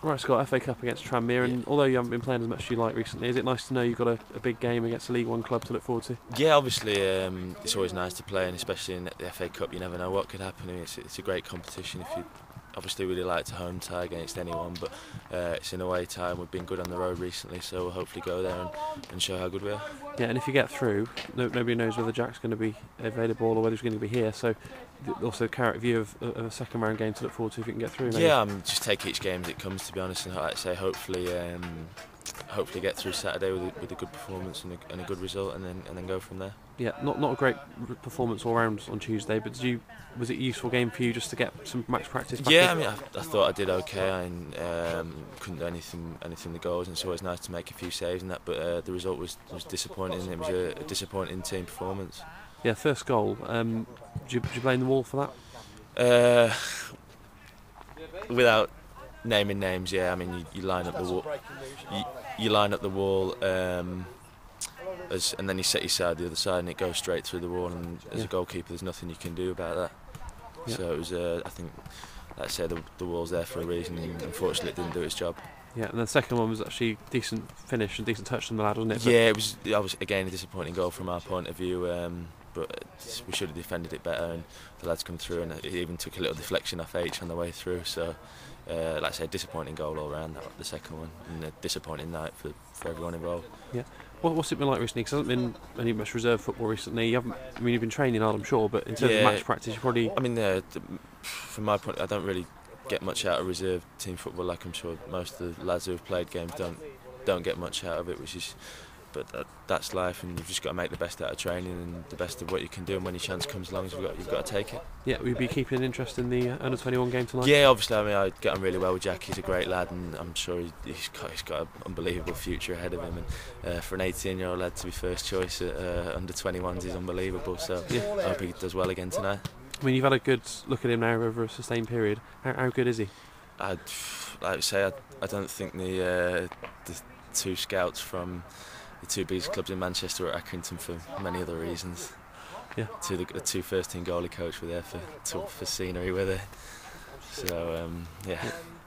Right, Scott, FA Cup against Tranmere, and although you haven't been playing as much as you like recently, is it nice to know you've got a big game against a League One club to look forward to? Yeah, obviously it's always nice to play, and especially in the FA Cup, you never know what could happen. It's a great competition. If you obviously really like to home tie against anyone, but it's an away tie, and we've been good on the road recently, so we'll hopefully go there and show how good we are. Yeah, and if you get through, nobody knows whether Jack's going to be available or whether he's going to be here, so also carrot view of a second round game to look forward to if you can get through. Maybe. Yeah, just take each game as it comes, to be honest, and like I say, hopefully get through Saturday with a good performance and a good result, and then go from there. Yeah, not a great performance all round on Tuesday, but was it a useful game for you just to get some match practice back Yeah, in? I mean, I thought I did okay. I couldn't do anything the goals, and it's always nice to make a few saves and that, but the result was disappointing. It was a disappointing team performance. Yeah, first goal. Did you blame them all for that? Without naming names, yeah. I mean, you line up the wall. You line up the wall, and then you set your side the other side, and it goes straight through the wall. And as a goalkeeper, there's nothing you can do about that. Yeah. So it was, I think, like I said, the wall's there for a reason, and unfortunately, it didn't do its job. Yeah, and the second one was actually decent finish and decent touch from the lad, wasn't it? Yeah, it was. Again a disappointing goal from our point of view. But we should have defended it better, and the lads come through, and it even took a little deflection off H on the way through. So, like I said, disappointing goal all round, the second one, and a disappointing night for everyone involved. Yeah. What's it been like recently? Because there hasn't been any much reserve football recently. You've been training hard, I'm sure, but in terms of match practice, you probably. I mean, from my point, I don't really get much out of reserve team football. Like I'm sure most of the lads who have played games don't get much out of it, which is. But that's life, and you've just got to make the best out of training and the best of what you can do. And when your chance comes along, you've got to take it. Yeah, we'd be keeping an interest in the under-21 game tonight. Yeah, obviously. I mean, I get on really well with Jack. He's a great lad, and I'm sure he's got an unbelievable future ahead of him. And for an 18-year-old lad to be first choice at under-21s is unbelievable. So I hope he does well again tonight. I mean, you've had a good look at him now over a sustained period. How good is he? Like I say, I don't think the two scouts from the two biggest clubs in Manchester or Accrington for many other reasons. Yeah. The two first team goalie coach were there for scenery, were they? So yeah.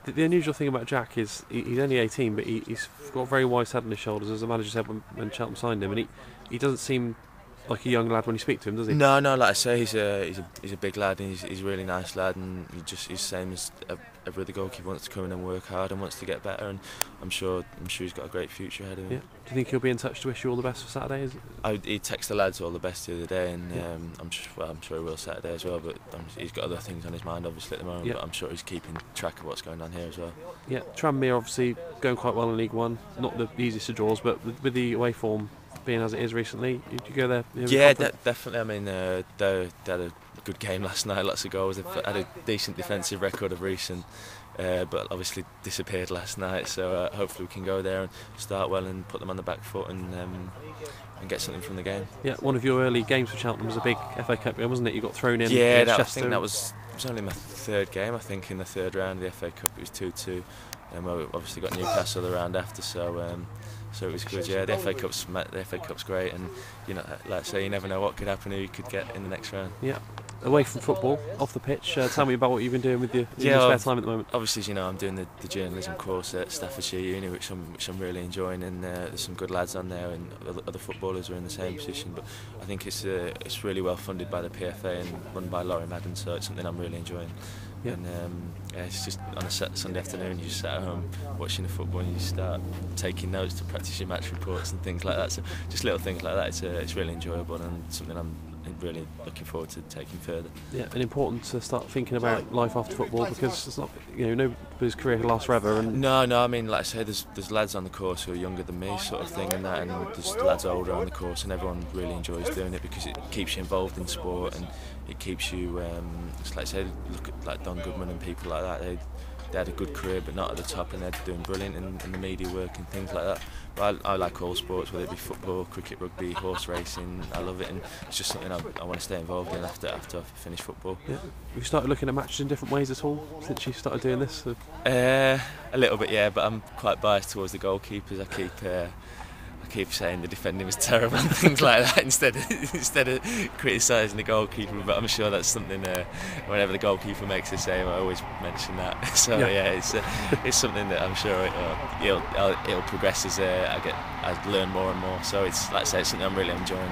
The unusual thing about Jack is he's only 18, but he's got a very wise head on his shoulders, as the manager said when Cheltenham signed him, and he doesn't seem like a young lad when you speak to him, does he? No, like I say, he's a big lad, and he's a really nice lad, and he's the same as every other goalkeeper. Wants to come in and work hard and wants to get better, and I'm sure he's got a great future ahead of him. Yeah. Do you think he'll be in touch to wish you all the best for Saturday? He texted the lads all the best the other day, and I'm sure he will Saturday as well. But he's got other things on his mind, obviously, at the moment. Yeah. But I'm sure he's keeping track of what's going on here as well. Yeah, Tranmere obviously going quite well in League One. Not the easiest of draws, but with the away form being as it is recently, did you go there? Yeah, definitely. I mean, they had a good game last night, lots of goals. They've had a decent defensive record of recent, but obviously disappeared last night. So hopefully we can go there and start well and put them on the back foot and get something from the game. Yeah, one of your early games for Cheltenham was a big FA Cup game, wasn't it? You got thrown in. Yeah, I think it was only my third game. I think in the third round of the FA Cup it was 2-2, and we obviously got Newcastle the round after. So it was good. Yeah, the FA Cup's great, and like I say, you never know what could happen, who you could get in the next round. Yeah. Away from football, off the pitch, tell me about what you've been doing with your spare time at the moment. Obviously, as you know, I'm doing the journalism course at Staffordshire Uni, which I'm really enjoying, and there's some good lads on there, and other footballers are in the same position. But I think it's really well funded by the PFA and run by Laurie Madden, so it's something I'm really enjoying. Yeah. And it's just on a Sunday afternoon, you just sit at home watching the football, and you start taking notes to practice your match reports and things like that. So just little things like that. It's really enjoyable and something I'm really looking forward to taking further. Yeah, and important to start thinking about life after football, because it's not, nobody's career lasts forever. And no, I mean, like I say, there's lads on the course who are younger than me, sort of thing, and there's lads older on the course, and everyone really enjoys doing it because it keeps you involved in sport, and it keeps you. It's like I say, look at like Don Goodman and people like that. They had a good career, but not at the top, and they're doing brilliant in the media work and things like that. But I like all sports, whether it be football, cricket, rugby, horse racing. I love it, and it's just something I want to stay involved in after I finish football. Yeah. Have you started looking at matches in different ways at all since you started doing this? A little bit, yeah, but I'm quite biased towards the goalkeepers. I I keep saying the defending was terrible and things like that instead of criticising the goalkeeper. But I'm sure that's something whenever the goalkeeper makes a save, I always mention that. So it's something that I'm sure it'll progress as I learn more and more. So it's, like I say, it's something I'm really enjoying.